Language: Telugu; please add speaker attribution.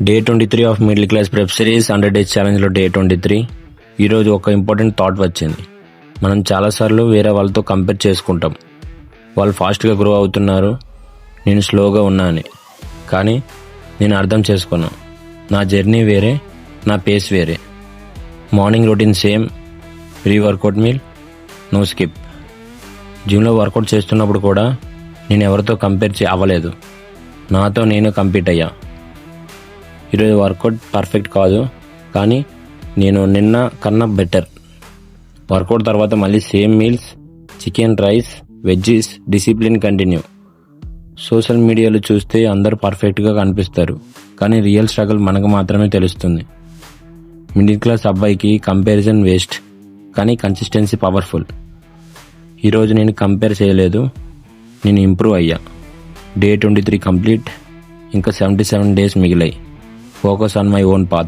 Speaker 1: Day 23 of middle class prep series 100 days ఛాలెంజ్లో డే 23. ఈరోజు ఒక ఇంపార్టెంట్ థాట్ వచ్చింది. మనం చాలాసార్లు వేరే వాళ్ళతో కంపేర్ చేసుకుంటాం. వాళ్ళు ఫాస్ట్గా గ్రో అవుతున్నారు, నేను స్లోగా ఉన్నా అని. కానీ నేను అర్థం చేసుకున్నా, నా జర్నీ వేరే, నా పేస్ వేరే. Morning routine same, pre workout meal, no skip. జిమ్లో వర్కౌట్ చేస్తున్నప్పుడు కూడా నేను ఎవరితో కంపేర్ అవ్వలేదు, నాతో నేను కంపీట్ అయ్యా. ఈరోజు వర్కౌట్ పర్ఫెక్ట్ కాదు, కానీ నేను నిన్న కన్నా బెటర్. వర్కౌట్ తర్వాత మళ్ళీ same meals, chicken, rice, veggies, discipline continue. Social మీడియాలో చూస్తే అందరూ పర్ఫెక్ట్గా కనిపిస్తారు, కానీ రియల్ స్ట్రగుల్ మనకు మాత్రమే తెలుస్తుంది. మిడిల్ క్లాస్ అబ్బాయికి కంపారిజన్ వేస్ట్, కానీ కన్సిస్టెన్సీ పవర్ఫుల్. ఈరోజు నేను కంపేర్ చేయలేదు, నేను ఇంప్రూవ్ అయ్యా. డే 23 కంప్లీట్, ఇంకా 77 డేస్ మిగిలాయి. Focus on my own path.